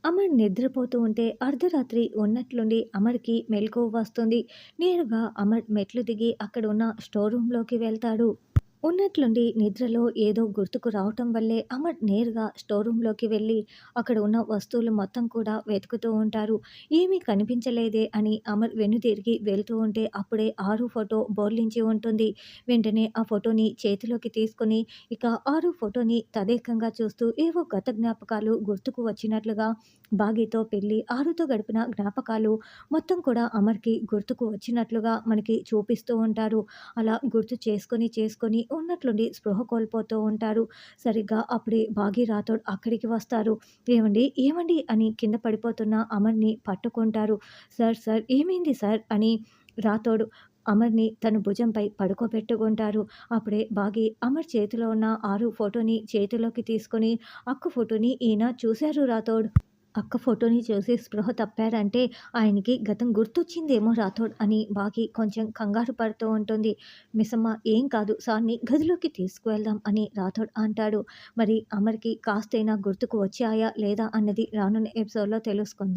అమర్ నిద్రపోతూ ఉంటే అర్ధరాత్రి ఉన్నట్లుండి అమర్‌కి మెలకువ వస్తుంది. నేరుగా అమర్ మెట్లు దిగి అక్కడ ఉన్న స్టోర్ రూమ్‌లోకి వెళ్తాడు. ఉన్నట్లుండి నిద్రలో ఏదో గుర్తుకు రావటం వల్లే అమర్ నేరుగా స్టోర్ రూమ్‌లోకి వెళ్ళి అక్కడ ఉన్న వస్తువులు మొత్తం కూడా వెతుకుతూ ఉంటారు. ఏమీ కనిపించలేదే అని అమర్ వెనుతిరిగి వెళ్తూ ఉంటే అప్పుడే ఆరు ఫోటో బోర్లించి ఉంటుంది. వెంటనే ఆ ఫోటోని చేతిలోకి తీసుకొని ఇక ఆరు ఫోటోని తదేకంగా చూస్తూ ఏవో గత జ్ఞాపకాలు గుర్తుకు వచ్చినట్లుగా బాగీతో పెళ్లి, ఆరుతో గడిపిన జ్ఞాపకాలు మొత్తం కూడా అమర్‌కి గుర్తుకు వచ్చినట్లుగా మనకి చూపిస్తూ ఉంటారు. అలా గుర్తు చేసుకొని ఉన్నట్లుండి స్పృహ కోల్పోతూ ఉంటారు. సరిగ్గా అప్పుడే భాగీ రాథోడ్ అక్కడికి వస్తారు. "ఏవండీ? ఏవండీ?" అని కింద పడిపోతున్న అమర్‌ని పట్టుకుంటారు. "సార్, సార్ ఏమైంది సార్?" అని రాథోడ్ అమర్‌ని తన భుజంపై పడుకోబెట్టుకుంటారు. అప్పుడే బాగీ అమర్ చేతిలో ఉన్న ఆరు ఫోటోని చేతిలోకి తీసుకొని, "అక్క ఫోటోని ఈయన చూసారు రాథోడ్. అక్క ఫోటోని చూసి స్పృహ తప్పారంటే ఆయనకి గతం గుర్తొచ్చిందేమో రాథోడ్" అని బాగి కొంచెం కంగారు పడుతూ ఉంటుంది. మిస్సమ్మ "ఏం కాదు సార్‌ని గదిలోకి తీసుకువెళ్దాం" అని రాథోడ్ అంటాడు. మరి అమర్‌కి కాస్తైనా గుర్తుకు వచ్చాయా లేదా అన్నది రానున్న ఎపిసోడ్‌లో తెలుసుకుందాం.